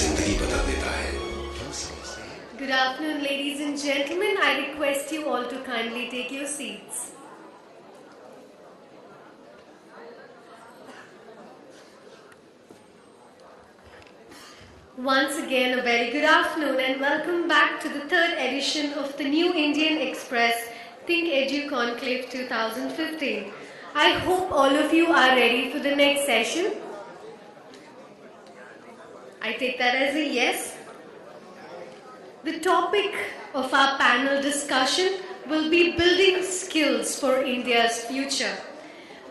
जिंदगी बदल देता है। Good afternoon, ladies and gentlemen. I request you all to kindly take your seats. Once again, a very good afternoon and welcome back to the third edition of the New Indian Express ThinkEDU Conclave 2015. I hope all of you are ready for the next session. I take that as a yes. The topic of our panel discussion will be building skills for India's future.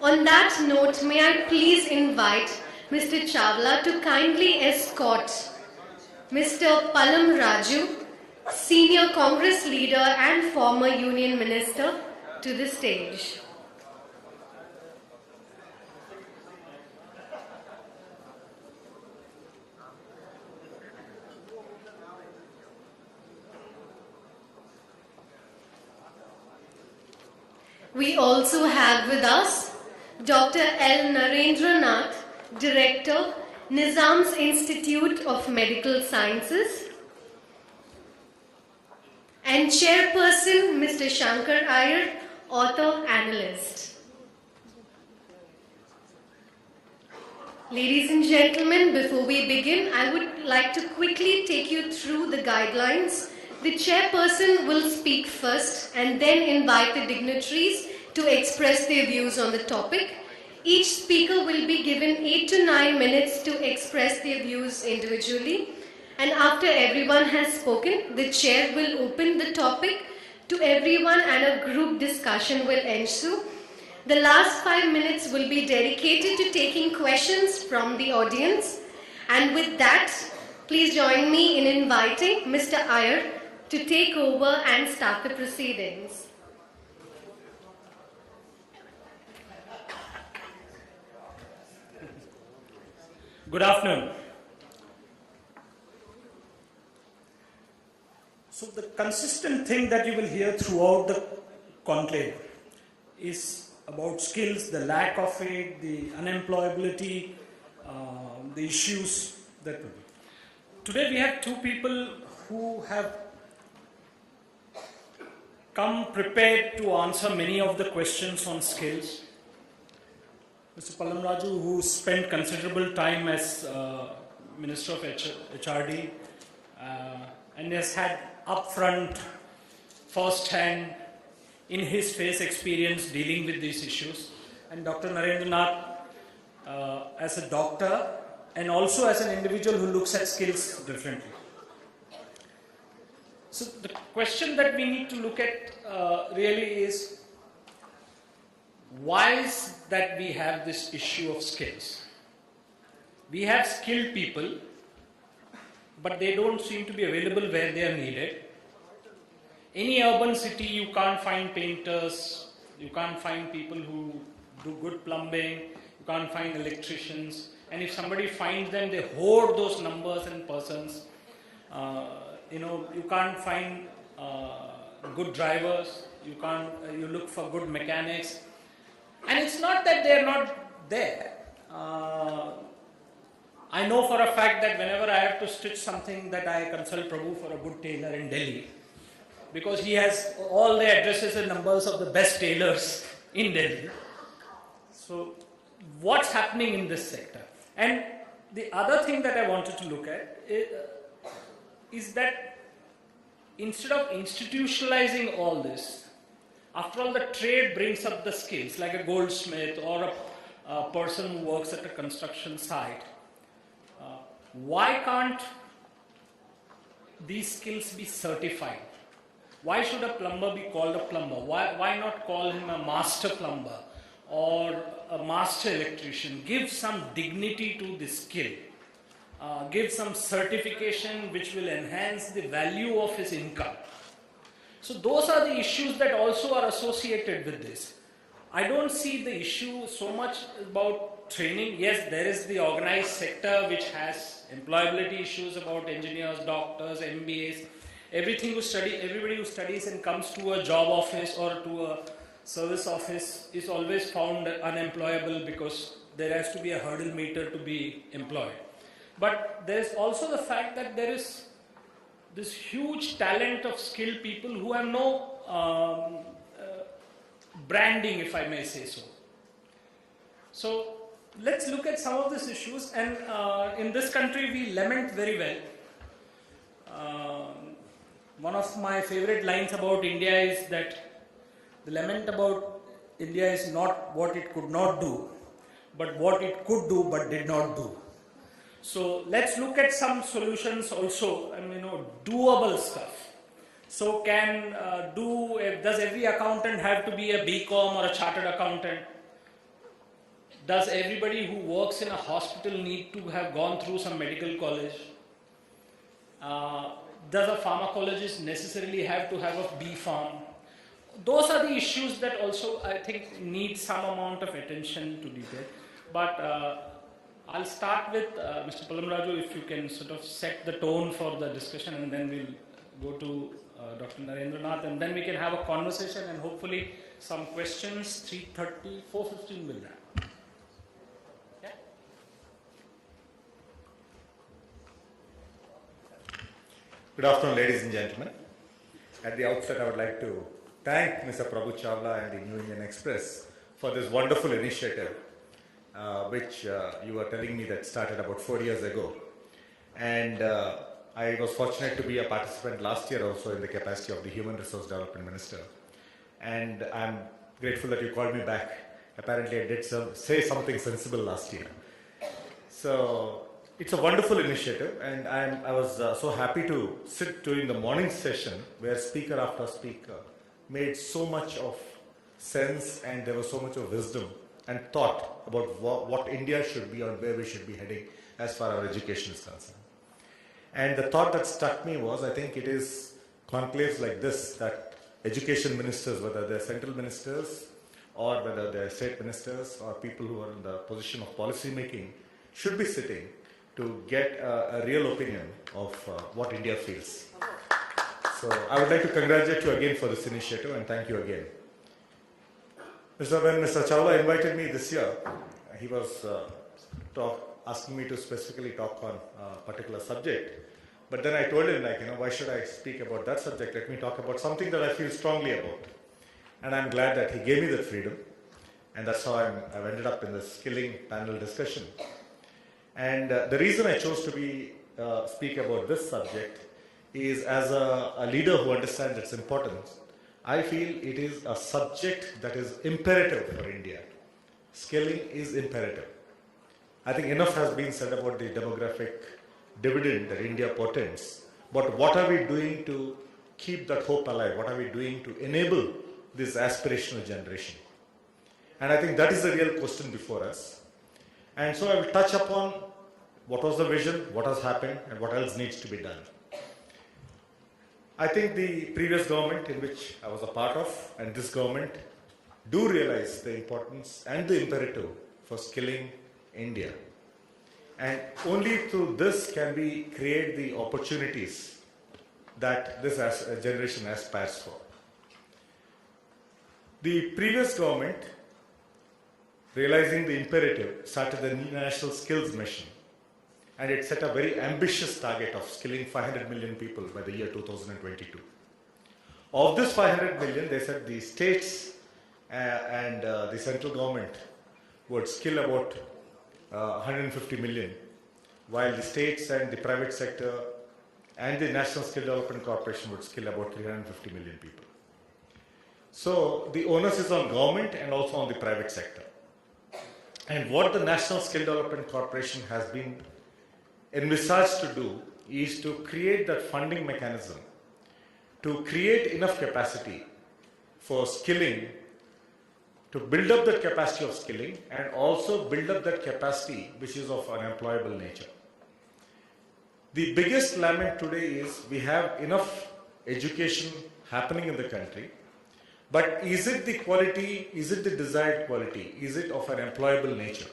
On that note, may I please invite Mr. Chawla to kindly escort Mr. Pallam Raju, Senior Congress leader and former Union Minister, to the stage. We also have with us Dr. L. Narendranath, Director, Nizams Institute of Medical Sciences, and Chairperson Mr. Shankar Iyer, Author Analyst. Ladies and gentlemen, before we begin, I would like to quickly take you through the guidelines. The chairperson will speak first and then invite the dignitaries to express their views on the topic. Each speaker will be given 8 to 9 minutes to express their views individually. And after everyone has spoken, the chair will open the topic to everyone and a group discussion will ensue. The last 5 minutes will be dedicated to taking questions from the audience. And with that, please join me in inviting Mr. Iyer to take over and start the proceedings. Good afternoon. So the consistent thing that you will hear throughout the conclave is about skills, the lack of it, the unemployability, the issues that will be. Today we have two people who have come prepared to answer many of the questions on skills. Mr. Pallam Raju, who spent considerable time as Minister of HRD and has had upfront, first-hand, in-his-face experience dealing with these issues. And Dr. Narendranath, as a doctor and also as an individual who looks at skills differently. So the question that we need to look at really is, why is that we have this issue of skills? We have skilled people, but they don't seem to be available where they are needed. Any urban city, you can't find painters, you can't find people who do good plumbing, you can't find electricians, and if somebody finds them, they hoard those numbers and persons. You can't find good drivers, you look for good mechanics. And it's not that they're not there. I know for a fact that whenever I have to stitch something, that I consult Prabhu for a good tailor in Delhi, because he has all the addresses and numbers of the best tailors in Delhi. So what's happening in this sector? And the other thing that I wanted to look at is that instead of institutionalizing all this, after all, the trade brings up the skills, like a goldsmith or a person who works at a construction site. Why can't these skills be certified? Why should a plumber be called a plumber? Why not call him a master plumber or a master electrician? Give some dignity to the skill. Give some certification which will enhance the value of his income. So those are the issues that also are associated with this. I don't see the issue so much about training. Yes, there is the organized sector which has employability issues about engineers, doctors, MBAs. Everybody who studies and comes to a job office or to a service office is always found unemployable because there has to be a hurdle meter to be employed. But there is also the fact that there is this huge talent of skilled people who have no branding, if I may say so. So let's look at some of these issues, and in this country we lament very well. One of my favorite lines about India is that the lament about India is not what it could not do, but what it could do but did not do. So let's look at some solutions also, doable stuff. So does every accountant have to be a BCom or a chartered accountant? Does everybody who works in a hospital need to have gone through some medical college? Does a pharmacologist necessarily have to have a B.Pharm? Those are the issues that also I think need some amount of attention to detail. But I'll start with Mr. Pallam Raju, if you can sort of set the tone for the discussion, and then we'll go to Dr. Narendranath, and then we can have a conversation and hopefully some questions. 3:30, 4:15 will wrap. Yeah? Good afternoon, ladies and gentlemen. At the outset, I would like to thank Mr. Prabhu Chawla and the New Indian Express for this wonderful initiative, which you were telling me that started about 4 years ago. And I was fortunate to be a participant last year also in the capacity of the Human Resource Development Minister. And I'm grateful that you called me back. Apparently, I did say something sensible last year. So it's a wonderful initiative, and I was so happy to sit during the morning session where speaker after speaker made so much of sense, and there was so much of wisdom and thought about what India should be and where we should be heading as far as our education is concerned. And the thought that struck me was, I think it is conclaves like this that education ministers, whether they're central ministers or whether they're state ministers or people who are in the position of policy making, should be sitting to get a real opinion of what India feels. So I would like to congratulate you again for this initiative, and thank you again. When Mr. Chawla invited me this year, he was asking me to specifically talk on a particular subject. But then I told him, why should I speak about that subject? Let me talk about something that I feel strongly about. And I'm glad that he gave me that freedom. And that's how I've ended up in this skilling panel discussion. And the reason I chose to speak about this subject is, as a leader who understands its importance, I feel it is a subject that is imperative for India. Skilling is imperative. I think enough has been said about the demographic dividend that India portends. But what are we doing to keep that hope alive? What are we doing to enable this aspirational generation? And I think that is the real question before us. And so I will touch upon what was the vision, what has happened, and what else needs to be done. I think the previous government in which I was a part of and this government do realize the importance and the imperative for skilling India. And only through this can we create the opportunities that this generation aspires for. The previous government, realizing the imperative, started the National Skills Mission, and it set a very ambitious target of skilling 500 million people by the year 2022. Of this 500 million, they said the states and the central government would skill about 150 million, while the states and the private sector and the National Skill Development Corporation would skill about 350 million people. So the onus is on government and also on the private sector. And what the National Skill Development Corporation has been envisaged to do is to create that funding mechanism, to create enough capacity for skilling, to build up that capacity of skilling, and also build up that capacity which is of an employable nature. The biggest lament today is we have enough education happening in the country, but is it the quality, is it the desired quality, is it of an employable nature?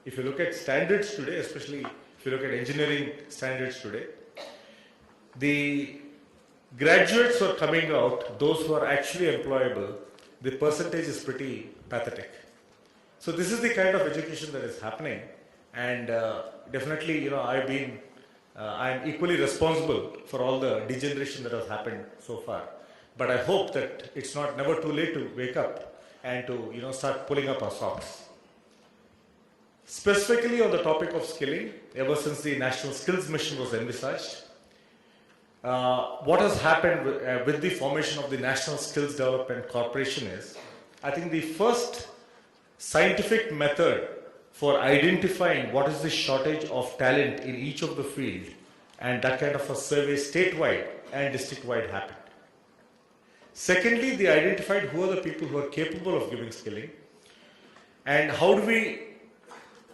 If you look at standards today, especially if you look at engineering standards today, the graduates who are coming out, those who are actually employable, the percentage is pretty pathetic. So this is the kind of education that is happening, and definitely, I'm equally responsible for all the degeneration that has happened so far. But I hope that it's never too late to wake up and to, start pulling up our socks. Specifically on the topic of skilling, ever since the National Skills Mission was envisaged, what has happened with the formation of the National Skills Development Corporation is, I think the first scientific method for identifying what is the shortage of talent in each of the field, and that kind of a survey statewide and district-wide happened. Secondly, they identified who are the people who are capable of giving skilling, and how do we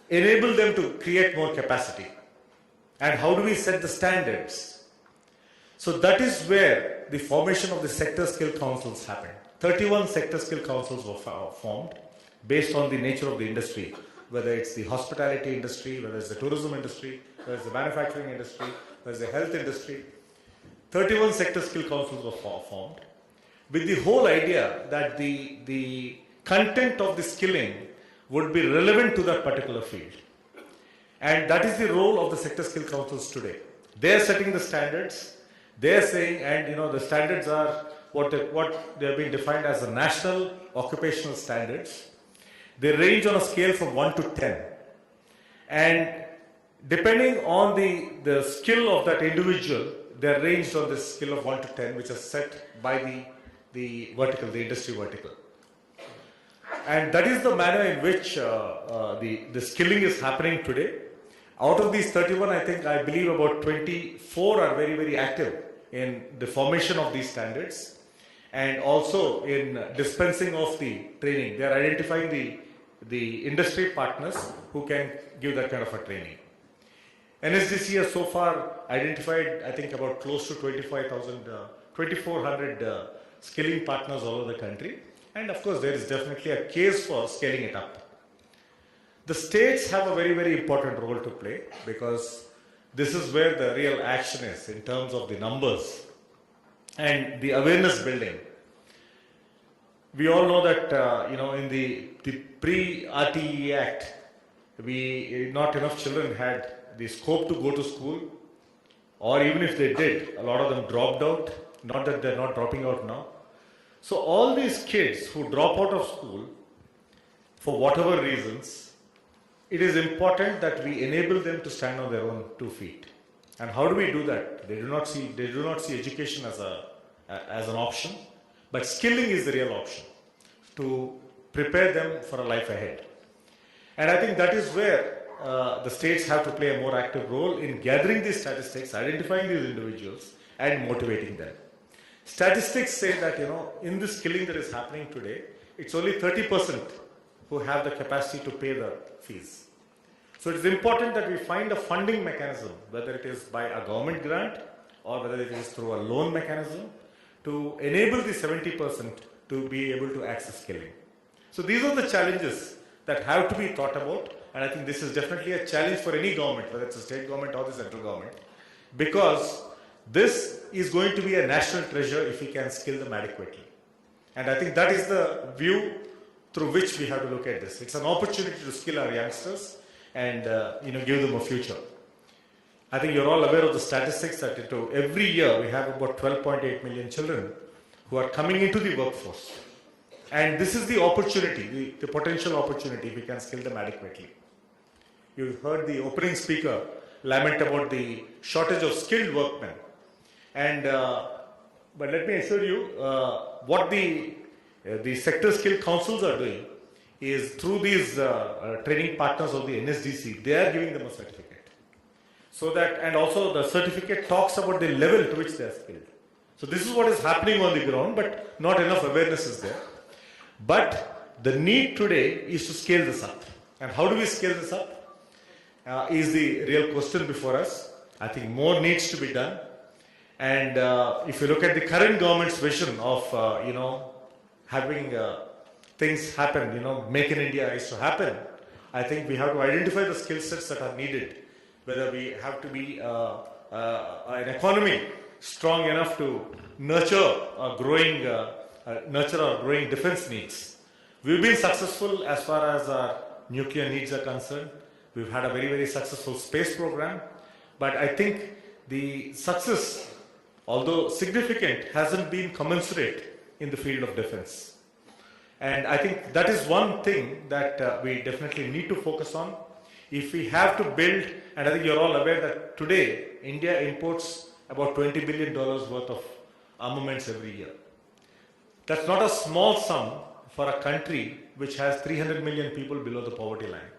enable them to create more capacity, and how do we set the standards. So that is where the formation of the sector skill councils happened. 31 sector skill councils were formed based on the nature of the industry, whether it's the hospitality industry, whether it's the tourism industry, whether it's the manufacturing industry, whether it's the health industry. 31 sector skill councils were formed with the whole idea that the content of the skilling would be relevant to that particular field. And that is the role of the sector skill councils today. They are setting the standards. They are saying, and the standards are what they have been defined as the national occupational standards. They range on a scale from 1 to 10. And depending on the skill of that individual, they are ranged on this scale of 1 to 10, which is set by the vertical, the industry vertical. And that is the manner in which the skilling is happening today. Out of these 31, I believe about 24 are very, very active in the formation of these standards and also in dispensing of the training. They are identifying the industry partners who can give that kind of a training. NSDC has so far identified, about close to 2,400 skilling partners all over the country. And of course, there is definitely a case for scaling it up. The states have a very, very important role to play because this is where the real action is in terms of the numbers and the awareness building. We all know that, in the pre-RTE Act, not enough children had the scope to go to school, or even if they did, a lot of them dropped out. Not that they're not dropping out now. So all these kids who drop out of school, for whatever reasons, it is important that we enable them to stand on their own 2 feet. And how do we do that? They do not see education as an option, but skilling is the real option to prepare them for a life ahead. And I think that is where the states have to play a more active role in gathering these statistics, identifying these individuals, and motivating them. Statistics say that, in the skilling that is happening today, it's only 30% who have the capacity to pay the fees. So it is important that we find a funding mechanism, whether it is by a government grant or whether it is through a loan mechanism, to enable the 70% to be able to access skilling. So these are the challenges that have to be thought about, and I think this is definitely a challenge for any government, whether it's a state government or the central government, because this is going to be a national treasure if we can skill them adequately. And I think that is the view through which we have to look at this. It's an opportunity to skill our youngsters and give them a future. I think you're all aware of the statistics that every year we have about 12.8 million children who are coming into the workforce. And this is the opportunity, the potential opportunity if we can skill them adequately. You heard the opening speaker lament about the shortage of skilled workmen. And but let me assure you, what the sector skill councils are doing is through these training partners of the NSDC, they are giving them a certificate. So that, and also the certificate talks about the level to which they are skilled. So this is what is happening on the ground, but not enough awareness is there. But the need today is to scale this up. And how do we scale this up? Is the real question before us. I think more needs to be done. And if you look at the current government's vision of, having things happen, make in India is to happen, I think we have to identify the skill sets that are needed, whether we have to be an economy strong enough to nurture our growing defense needs. We've been successful as far as our nuclear needs are concerned. We've had a very, very successful space program. But I think the success, although significant, hasn't been commensurate in the field of defense. And I think that is one thing that we definitely need to focus on. If we have to build, and I think you're all aware that today India imports about $20 billion worth of armaments every year. That's not a small sum for a country which has 300 million people below the poverty line.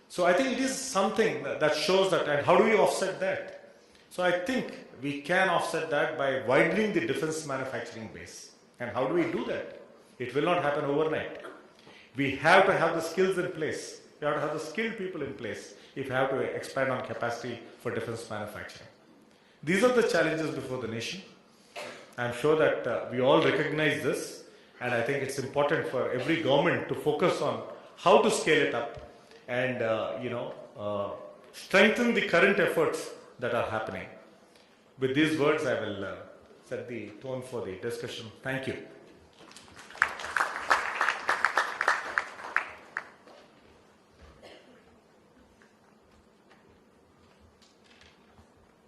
So I think it is something that shows that, and how do we offset that? So I think we can offset that by widening the defense manufacturing base. And how do we do that? It will not happen overnight. We have to have the skills in place. We have to have the skilled people in place if we have to expand on capacity for defense manufacturing. These are the challenges before the nation. I'm sure that we all recognize this, and I think it's important for every government to focus on how to scale it up and strengthen the current efforts that are happening. With these words, I will set the tone for the discussion. Thank you.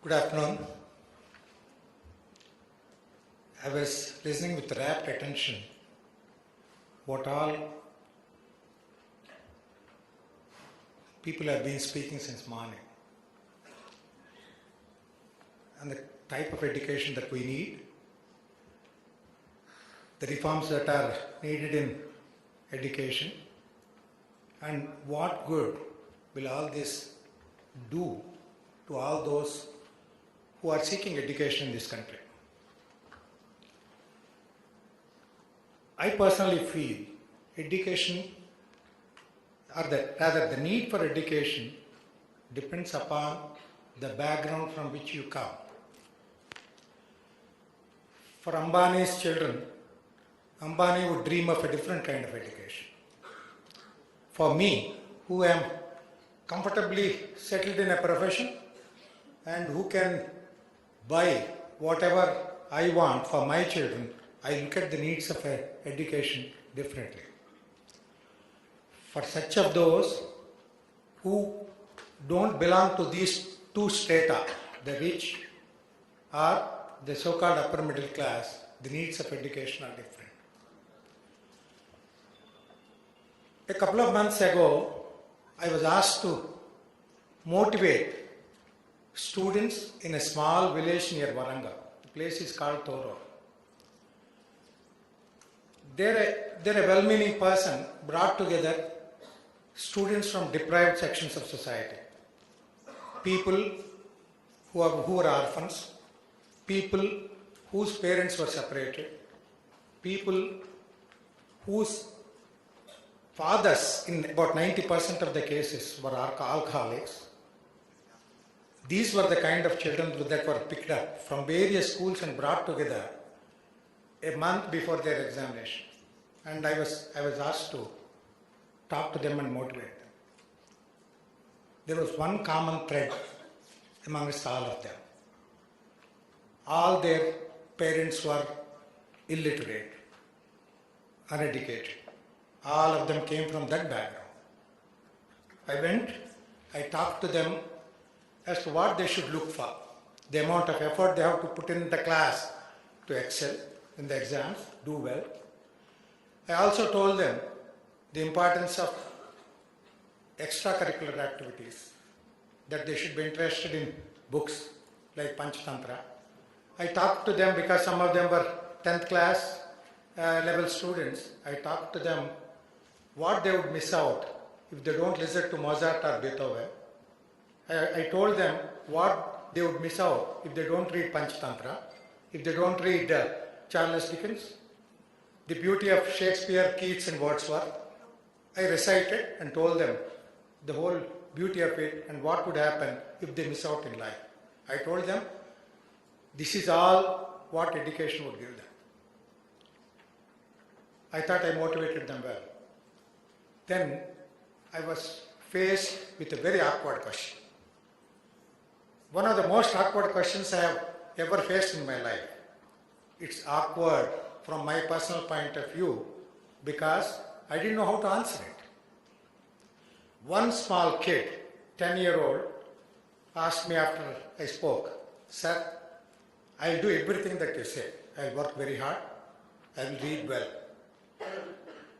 Good afternoon. I was listening with rapt attention what all people have been speaking since morning and the type of education that we need, the reforms that are needed in education, and what good will all this do to all those who are seeking education in this country. I personally feel education, or rather the need for education, depends upon the background from which you come. For Ambani's children, Ambani would dream of a different kind of education. For me, who am comfortably settled in a profession and who can buy whatever I want for my children, I look at the needs of education differently. For such of those who don't belong to these two strata, the rich or the so-called upper middle class, the needs of education are different. A couple of months ago, I was asked to motivate students in a small village near Varanga. The place is called Toro. They're a well-meaning person brought together students from deprived sections of society, people who are orphans, people whose parents were separated, people whose fathers, in about 90% of the cases, were alcoholics. These were the kind of children that were picked up from various schools and brought together a month before their examination. And I was asked to talk to them and motivate them. There was one common thread amongst all of them. All their parents were illiterate, uneducated. All of them came from that background. I talked to them as to what they should look for, the amount of effort they have to put in the class to excel in the exams, do well. I also told them the importance of extracurricular activities, that they should be interested in books like Panchatantra. I talked to them because some of them were 10th class level students. I talked to them what they would miss out if they don't listen to Mozart or Beethoven. I told them what they would miss out if they don't read Panchatantra, if they don't read Charles Dickens, the beauty of Shakespeare, Keats and Wordsworth. I recited and told them the whole beauty of it and what would happen if they miss out in life. I told them this is all what education would give them. I thought I motivated them well. Then I was faced with a very awkward question. One of the most awkward questions I have ever faced in my life. It's awkward from my personal point of view because I didn't know how to answer it. One small kid, 10-year-old, asked me after I spoke, "Sir, I'll do everything that you say. I'll work very hard. I'll read well.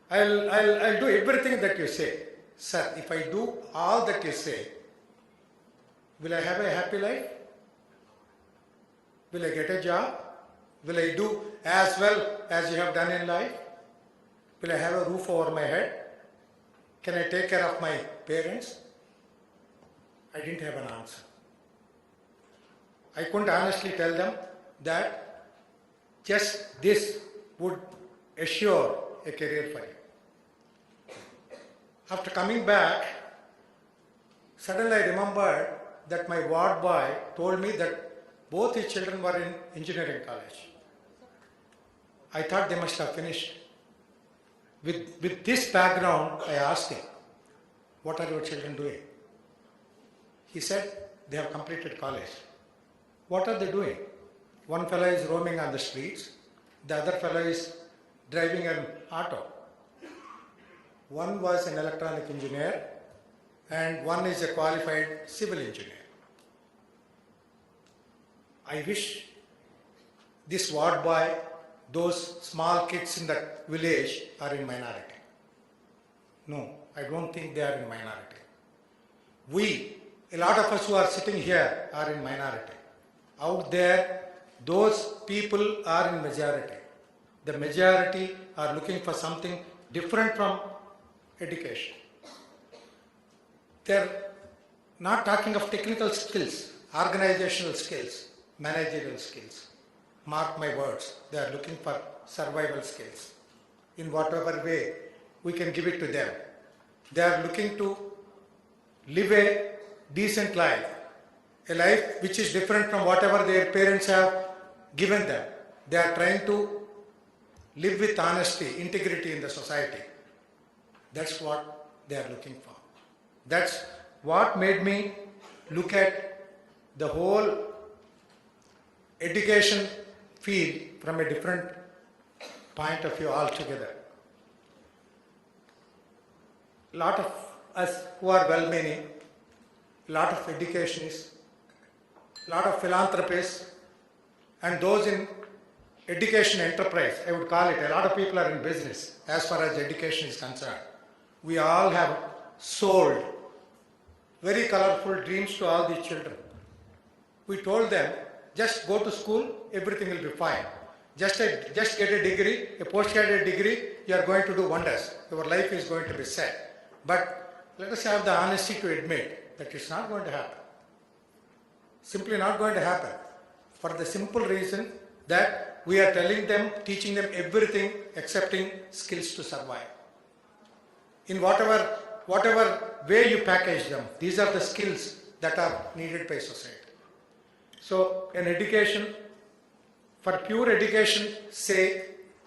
I'll do everything that you say. Sir, if I do all that you say, will I have a happy life? Will I get a job? Will I do as well as you have done in life? Will I have a roof over my head? Can I take care of my parents?" I didn't have an answer. I couldn't honestly tell them that just this would assure a career for you. After coming back, suddenly I remembered that my ward boy told me that both his children were in engineering college. I thought they must have finished. With this background, I asked him, "What are your children doing?" He said, "They have completed college." "What are they doing?" "One fellow is roaming on the streets, the other fellow is driving an auto. One was an electronic engineer and one is a qualified civil engineer." I wish this ward boy, those small kids in that village are in minority. No, I don't think they are in minority. A lot of us who are sitting here are in minority. Out there, those people are in majority. The majority are looking for something different from education. They're not talking of technical skills, organizational skills, managerial skills. Mark my words, they are looking for survival skills. In whatever way we can give it to them. They are looking to live a decent life, a life which is different from whatever their parents have given them. They are trying to live with honesty, integrity in the society. That's what they are looking for. That's what made me look at the whole education field from a different point of view altogether. A lot of us who are well-meaning, a lot of educationists, a lot of philanthropists, and those in education enterprise, I would call it, a lot of people are in business as far as education is concerned. We all have sold very colorful dreams to all these children. We told them, just go to school, everything will be fine. Just get a degree, a postgraduate degree, you are going to do wonders. Your life is going to be set. But let us have the honesty to admit that it's not going to happen. Simply not going to happen. For the simple reason that we are telling them, teaching them everything excepting skills to survive. In whatever way you package them, these are the skills that are needed by society. So an education, for pure education sake,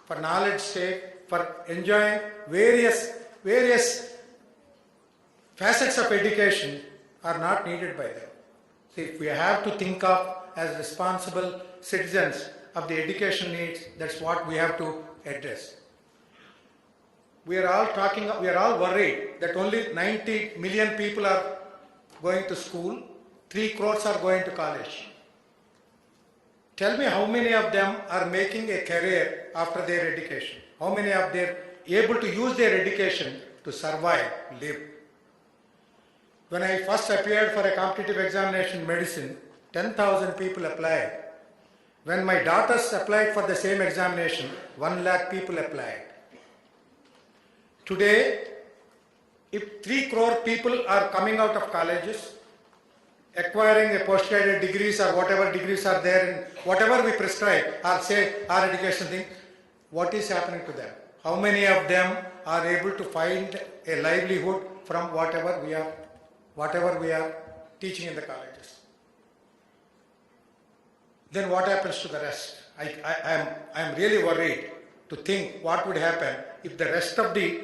for knowledge sake, for enjoying various facets of education are not needed by them. So if we have to think of as responsible citizens of the education needs, that's what we have to address. We are all worried that only 90 million people are going to school, 3 crores are going to college. Tell me how many of them are making a career after their education? How many of them are able to use their education to survive, live? When I first appeared for a competitive examination in medicine, 10,000 people applied. When my daughters applied for the same examination, 1 lakh people applied. Today, if 3 crore people are coming out of colleges, acquiring a postgraduate degrees or whatever degrees are there in whatever we prescribe or say our education thing, what is happening to them? How many of them are able to find a livelihood from whatever we are teaching in the colleges? Then what happens to the rest? I am really worried to think what would happen if the rest of the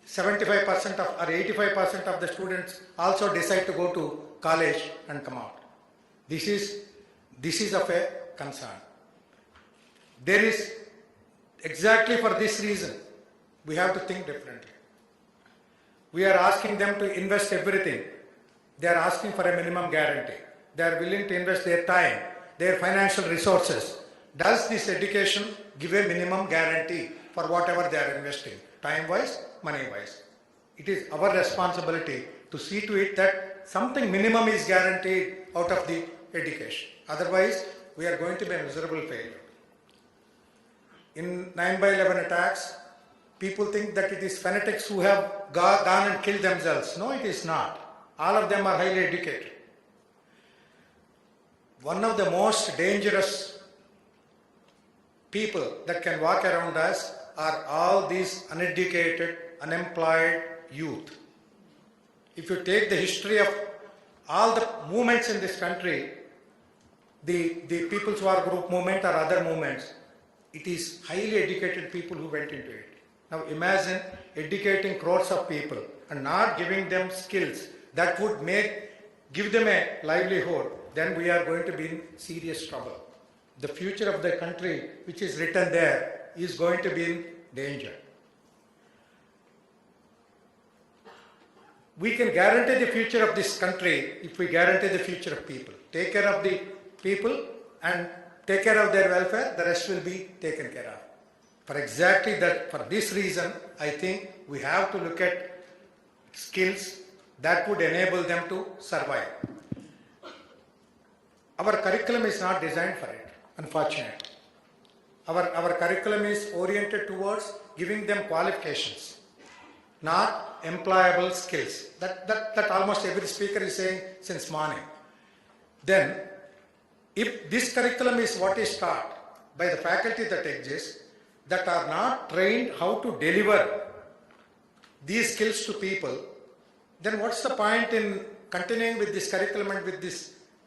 75% or 85% of the students also decide to go to college and come out. This is of a concern. There is, exactly for this reason, we have to think differently. We are asking them to invest everything. They are asking for a minimum guarantee. They are willing to invest their time, their financial resources. Does this education give a minimum guarantee for whatever they are investing, time-wise, money-wise? It is our responsibility to see to it that something minimum is guaranteed out of the education. Otherwise, we are going to be a miserable failure. In 9/11 attacks, people think that it is fanatics who have gone and killed themselves. No, it is not. All of them are highly educated. One of the most dangerous people that can walk around us are all these uneducated, unemployed youth. If you take the history of all the movements in this country, the People's War Group movement or other movements, it is highly educated people who went into it. Now imagine educating crores of people and not giving them skills that would give them a livelihood, then we are going to be in serious trouble. The future of the country, which is written there, is going to be in danger. We can guarantee the future of this country if we guarantee the future of people. Take care of the people and take care of their welfare, the rest will be taken care of. For exactly that, for this reason, I think we have to look at skills that would enable them to survive. Our curriculum is not designed for it, unfortunately. Our curriculum is oriented towards giving them qualifications, not employable skills. That almost every speaker is saying since morning. Then, if this curriculum is what is taught by the faculty that exists, that are not trained how to deliver these skills to people, then what's the point in continuing with this curriculum and with these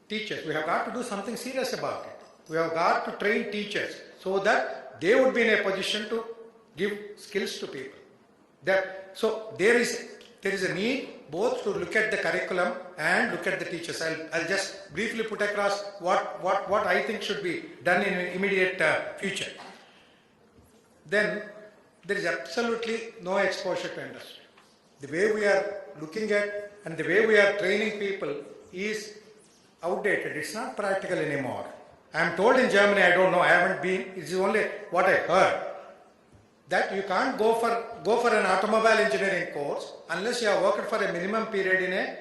teachers? We have got to do something serious about it. We have got to train teachers so that they would be in a position to give skills to people. So there is a need both to look at the curriculum and look at the teachers. I'll just briefly put across what I think should be done in an immediate future. Then there is absolutely no exposure to industry. The way we are looking at and the way we are training people is outdated. It's not practical anymore. I am told in Germany, I don't know, I haven't been, it's only what I heard, that you can't go for an automobile engineering course unless you have worked for a minimum period in a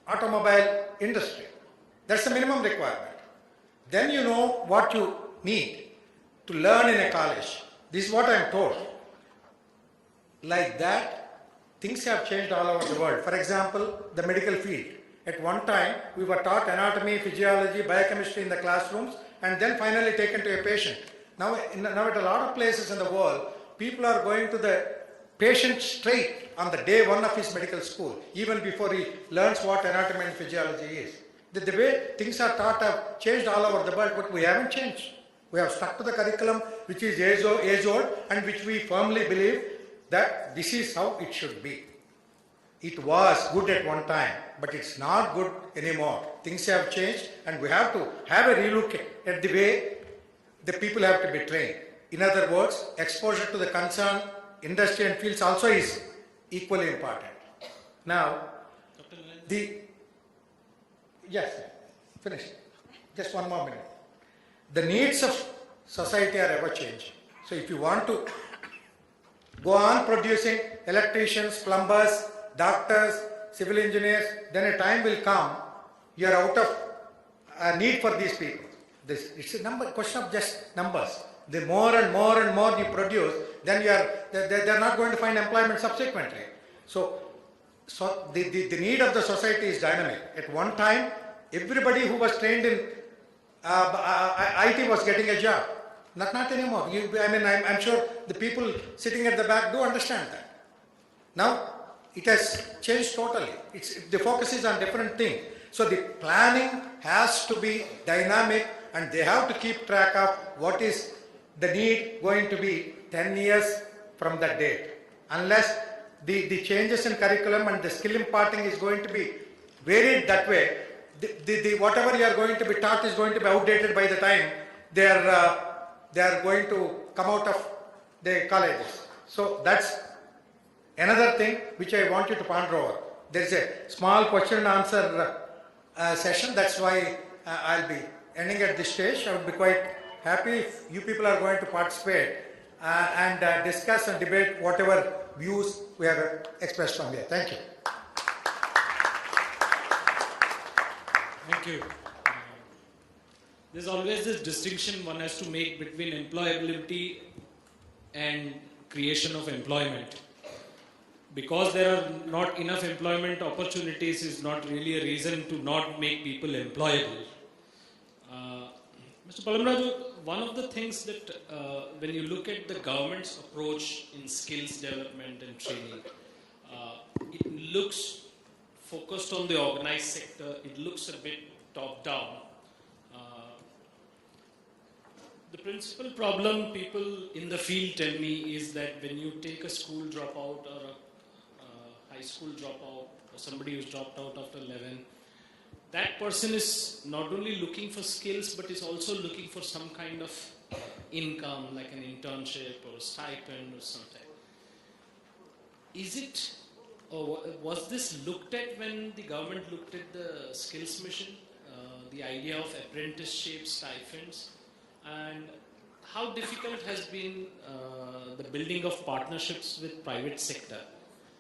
automobile industry. That's the minimum requirement. Then you know what you need to learn in a college. This is what I am told. Like that, things have changed all over the world. For example, the medical field. At one time, we were taught anatomy, physiology, biochemistry in the classrooms and then finally taken to a patient. Now at a lot of places in the world, people are going to the patient straight on the day one of his medical school, even before he learns what anatomy and physiology is. The way things are taught have changed all over the world, but we haven't changed. We have stuck to the curriculum which is age old and which we firmly believe that this is how it should be. It was good at one time, but it's not good anymore. Things have changed and we have to have a relook at the way the people have to be trained. In other words, exposure to the concerned industry and fields also is equally important. Now, yes, finish. Just one more minute. The needs of society are ever changing. So if you want to go on producing electricians, plumbers, doctors, civil engineers, then a time will come, you are out of a need for these people. It's a question of just numbers. The more and more you produce, then they're not going to find employment subsequently. So the need of the society is dynamic. At one time, everybody who was trained in IT was getting a job. Not anymore. I'm sure the people sitting at the back do understand that. Now, it has changed totally. The focus is on different things. So the planning has to be dynamic and they have to keep track of what is the need going to be 10 years from that date. Unless the changes in curriculum and the skill imparting is going to be varied that way, whatever you are going to be taught is going to be outdated by the time they are going to come out of the colleges. So that's Another thing which I want you to ponder over, there is a small question and answer session. That's why I'll be ending at this stage. I would be quite happy if you people are going to participate and discuss and debate whatever views we have expressed from here. Thank you. Thank you. There's always this distinction one has to make between employability and creation of employment. Because there are not enough employment opportunities is not really a reason to not make people employable. Mr. Pallam Raju, one of the things that when you look at the government's approach in skills development and training, it looks focused on the organized sector, it looks a bit top down. The principal problem people in the field tell me is that when you take a school dropout or a high school dropout or somebody who's dropped out after 11, that person is not only looking for skills but is also looking for some kind of income like an internship or a stipend or something. Is it, or was this looked at when the government looked at the skills mission, the idea of apprenticeship stipends? And how difficult has been the building of partnerships with private sector?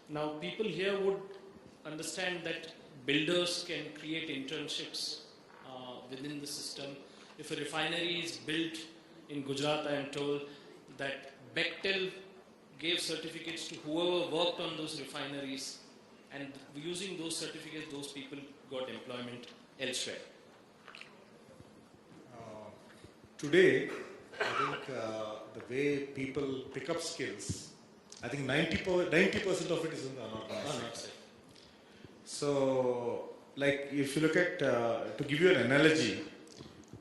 Now, people here would understand that builders can create internships within the system. If a refinery is built in Gujarat, I am told that Bechtel gave certificates to whoever worked on those refineries, and using those certificates, those people got employment elsewhere. Today, I think the way people pick up skills, I think 90% of it is in the unorganized sector. So, like if you look at, to give you an analogy,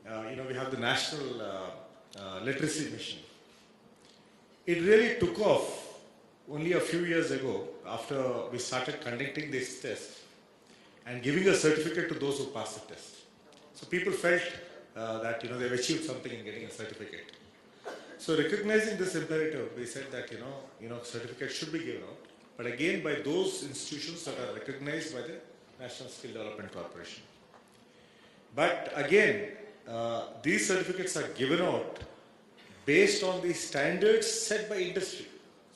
we have the National Literacy Mission. It really took off only a few years ago after we started conducting this test and giving a certificate to those who passed the test. So people felt that they've achieved something in getting a certificate. So recognizing this imperative, we said that certificates should be given out, but again by those institutions that are recognized by the National Skill Development Corporation. But again, these certificates are given out based on the standards set by industry.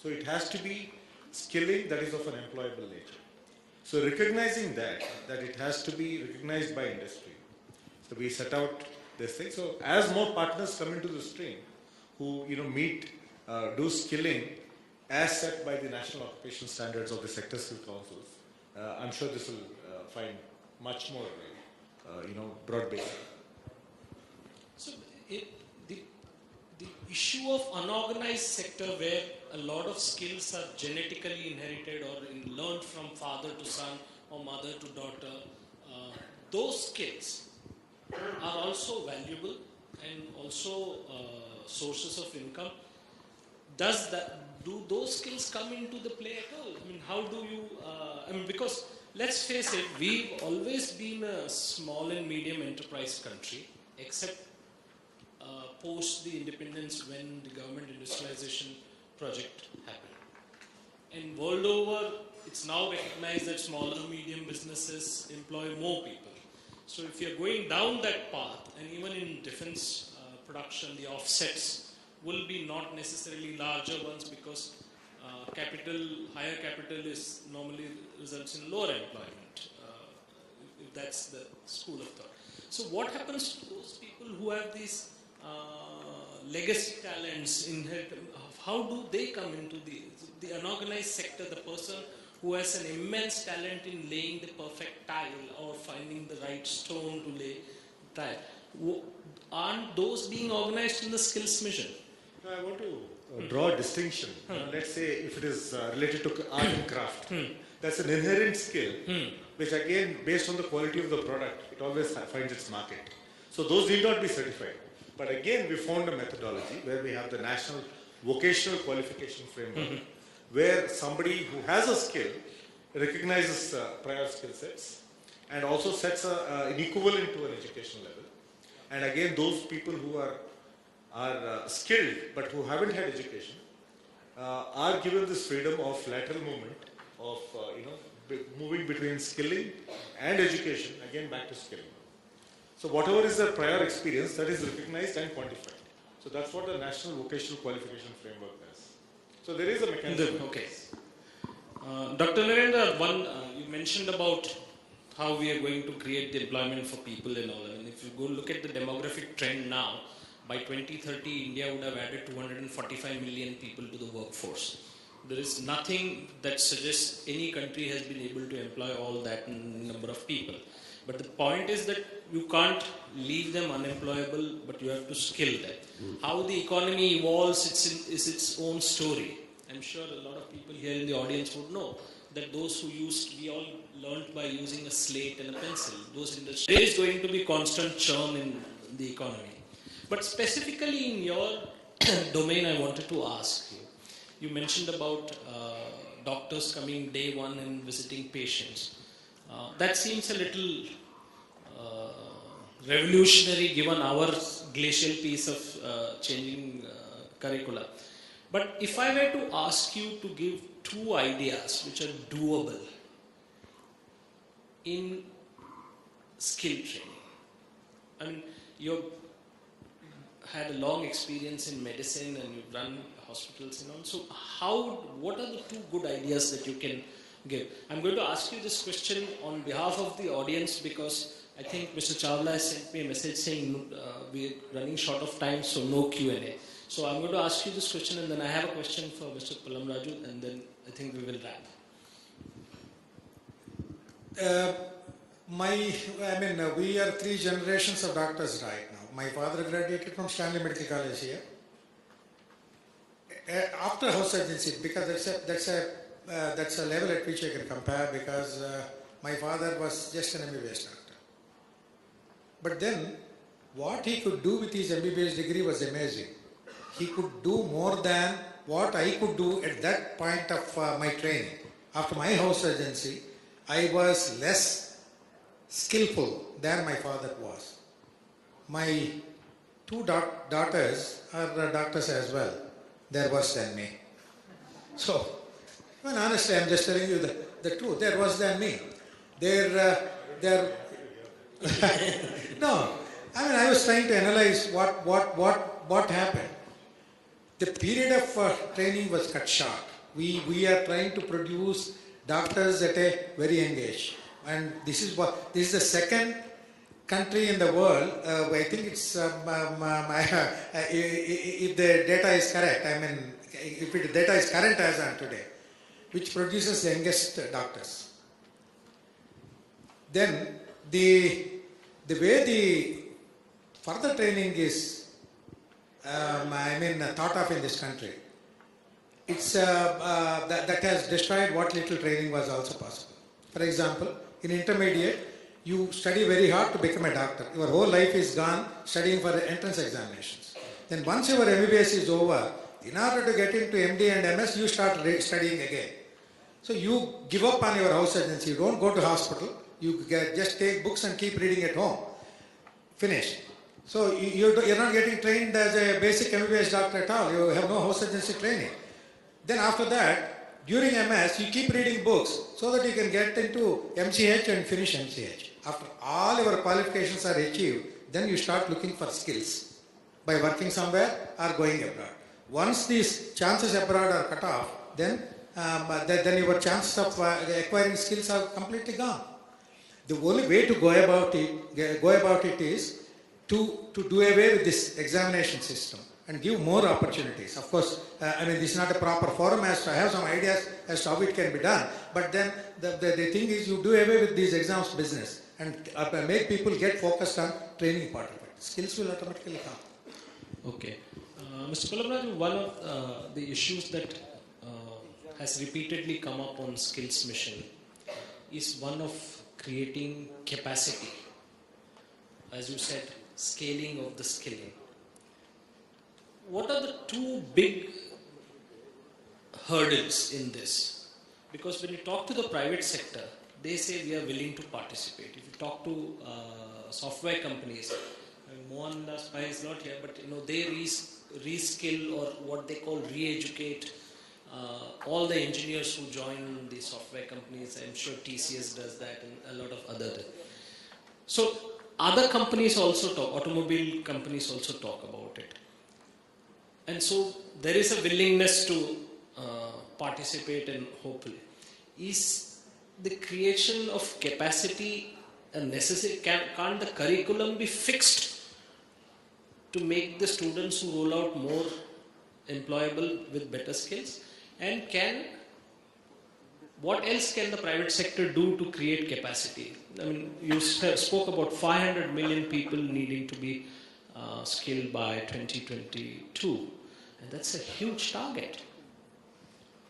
So it has to be skilling that is of an employable nature. So recognizing that it has to be recognized by industry. So we set out this thing. So as more partners come into the stream who do skilling as set by the national occupation standards of the sector skill councils, I'm sure this will find much more broad-based. So the issue of unorganized sector where a lot of skills are genetically inherited or learned from father to son or mother to daughter, those skills are also valuable and also sources of income. Do those skills come into the play at all? I mean, how do you, because let's face it, we've always been a small and medium enterprise country, except post the independence when the government industrialization project happened. And world over, it's now recognized that smaller, medium businesses employ more people. So if you're going down that path, and even in defense production, the offsets will be not necessarily larger ones because higher capital is normally results in lower employment, if that's the school of thought. So what happens to those people who have these legacy talents inherited? How do they come into the unorganized sector, the person who has an immense talent in laying the perfect tile or finding the right stone to lay tile? Aren't those being organized in the skills mission? No, I want to draw a distinction. Let's say if it is related to art and craft, that's an inherent skill, which again, based on the quality of the product, it always finds its market. So those need not be certified. But again, we found a methodology where we have the National Vocational Qualification Framework, where somebody who has a skill recognizes prior skill sets and also sets an equivalent to an education level. And again, those people who are skilled but who haven't had education, are given this freedom of lateral movement, of moving between skilling and education, again back to skilling. So whatever is their prior experience, that is recognized and quantified. So that's what the National Vocational Qualification Framework does. So there is a mechanism. Okay. Dr. Narendra, you mentioned about how we are going to create the employment for people and all. And if you go look at the demographic trend now, by 2030, India would have added 245 million people to the workforce. There is nothing that suggests any country has been able to employ all that number of people. But the point is that you can't leave them unemployable, but you have to skill them. How the economy evolves is its own story. I'm sure a lot of people here in the audience would know that those who we all learned by using a slate and a pencil. There is going to be constant churn in the economy. But specifically in your domain, I wanted to ask you. You mentioned about doctors coming day one and visiting patients. That seems a little revolutionary given our glacial piece of changing curricula. But if I were to ask you to give 2 ideas which are doable in skill training, I mean, you've had a long experience in medicine and you've run hospitals and all. So what are the 2 good ideas that you can give? I'm going to ask you this question on behalf of the audience because I think Mr. Chawla has sent me a message saying we're running short of time, so no Q&A. So I'm going to ask you this question and then I have a question for Mr. Pallam, Raju, and then I think we will wrap. We are 3 generations of doctors right now. My father graduated from Stanley Medical College here. After house surgency, because that's a level at which I can compare, because my father was just an MBBS doctor. But then, what he could do with his MBBS degree was amazing. He could do more than what I could do at that point of my training. After my house surgency, I was less skillful than my father was. My 2 daughters are doctors as well. They're worse than me. So, honestly, I'm just telling you the truth. They're worse than me. No, I was trying to analyze what happened. The period of training was cut short. We are trying to produce doctors at a very young age, and this is the second country in the world. I think it's if the data is correct. If the data is current as on today, which produces the youngest doctors. Then the way the further training is thought of in this country, it's that has destroyed what little training was also possible. For example, in intermediate, you study very hard to become a doctor. Your whole life is gone studying for entrance examinations. Then once your MBBS is over, in order to get into MD and MS, you start studying again. So you give up on your house surgency. You don't go to hospital. You just take books and keep reading at home. Finished. So you're not getting trained as a basic MBBS doctor at all. You have no house surgency training. Then after that, during MS, you keep reading books so that you can get into MCH and finish MCH. After all your qualifications are achieved, then you start looking for skills by working somewhere or going abroad. Once these chances abroad are cut off, then your chances of acquiring skills are completely gone. The only way to go about it is to do away with this examination system and give more opportunities. Of course, this is not a proper forum as to have some ideas as to how it can be done. But then the thing is, you do away with these exams business and make people get focused on training part of it. Skills will automatically come. Okay. Mr. Pallam, one of the issues that has repeatedly come up on Skills Mission is one of creating capacity. As you said, scaling of the skilling. What are the 2 big hurdles in this? Because when you talk to the private sector, they say we are willing to participate. If you talk to software companies, Mohan Das Pai is not here, but they reskill or what they call re-educate all the engineers who join the software companies, I'm sure TCS does that and a lot of other. So other companies also talk, automobile companies also talk about it. And so there is a willingness to participate and hopefully. Is the creation of capacity a necessity? Can't the curriculum be fixed to make the students who roll out more employable with better skills? And what else can the private sector do to create capacity? I mean, you spoke about 500 million people needing to be skilled by 2022, and that's a huge target.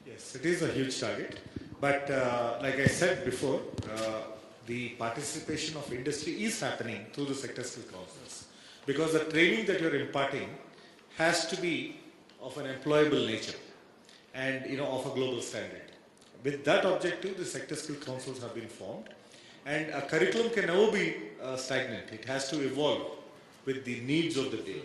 Yes, it is a huge target. But like I said before, the participation of industry is happening through the sector skill councils, because the training that you're imparting has to be of an employable nature and of a global standard. With that objective, the sector skill councils have been formed, and a curriculum can never be stagnant. It has to evolve with the needs of the day.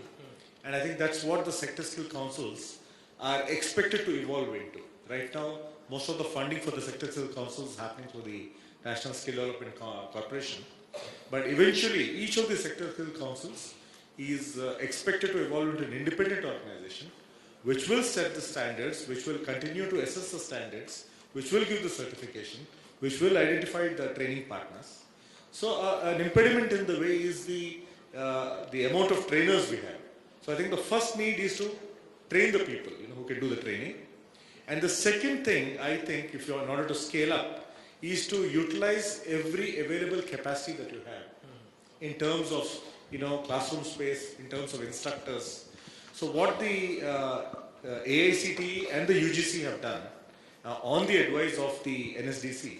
And I think that's what the sector skill councils are expected to evolve into. Right now, most of the funding for the sector skill councils is happening through the National Skill Development Corporation. But eventually, each of the sector skill councils is expected to evolve into an independent organization which will set the standards, which will continue to assess the standards, which will give the certification, which will identify the training partners. So an impediment in the way is the amount of trainers we have. So I think the first need is to train the people who can do the training. And the second thing, I think, if you are in order to scale up, is to utilize every available capacity that you have in terms of classroom space, in terms of instructors. So what the AICTE and the UGC have done on the advice of the NSDC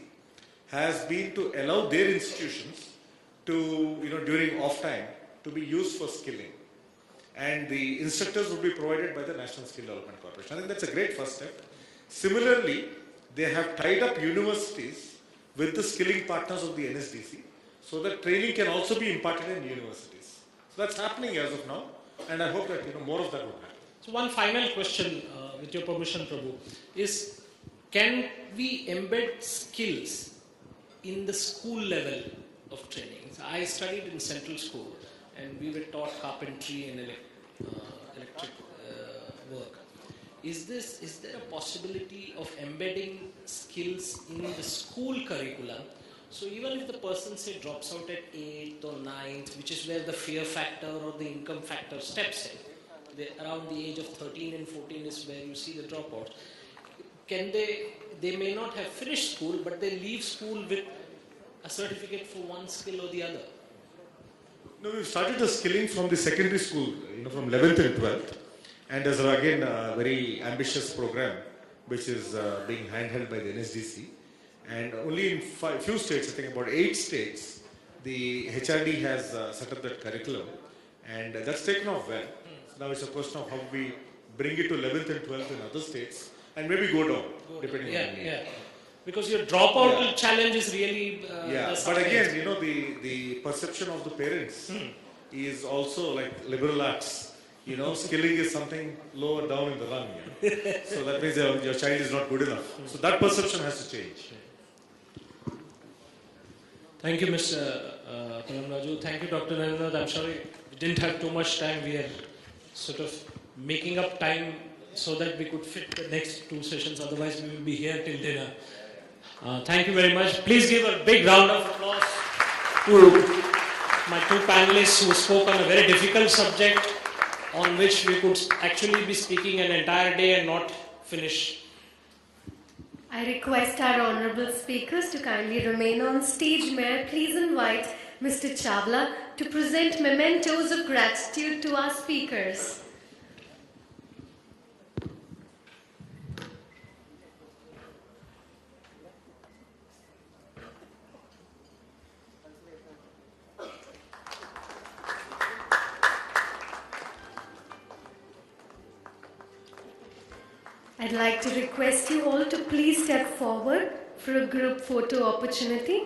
has been to allow their institutions to, during off time, to be used for skilling. And the instructors will be provided by the National Skill Development Corporation. I think that's a great first step. Similarly, they have tied up universities with the skilling partners of the NSDC so that training can also be imparted in universities. So that's happening as of now, and I hope that more of that will happen. So one final question, with your permission, Prabhu, is can we embed skills in the school level of training? So I studied in Central School, and we were taught carpentry and electric work. Is there a possibility of embedding skills in the school curriculum? So even if the person, say, drops out at 8th or 9th, which is where the fear factor or the income factor steps in, around the age of 13 and 14 is where you see the dropouts. Can they may not have finished school, but they leave school with a certificate for one skill or the other? No, we've started the skilling from the secondary school, from 11th and 12th. And there's again a very ambitious program which is being handheld by the NSDC. And only in few states, I think about 8 states, the HRD has set up that curriculum. And that's taken off well. So now it's a question of how we bring it to 11th and 12th in other states and maybe go down, depending on the need. Yeah. Because your dropout challenge is really... but again, the perception of the parents is also like liberal arts. Skilling is something lower down in the rung. So that means your child is not good enough. So that perception has to change. Thank you, Mr. Pallam Raju. Thank you, Dr. Narendranath. I'm sorry we didn't have too much time. We are sort of making up time so that we could fit the next 2 sessions. Otherwise, we will be here till dinner. Thank you very much. Please give a big round of applause to my 2 panelists who spoke on a very difficult subject on which we could actually be speaking an entire day and not finish. I request our honorable speakers to kindly remain on stage. May I please invite Mr. Chawla to present mementos of gratitude to our speakers. I'd like to request you all to please step forward for a group photo opportunity.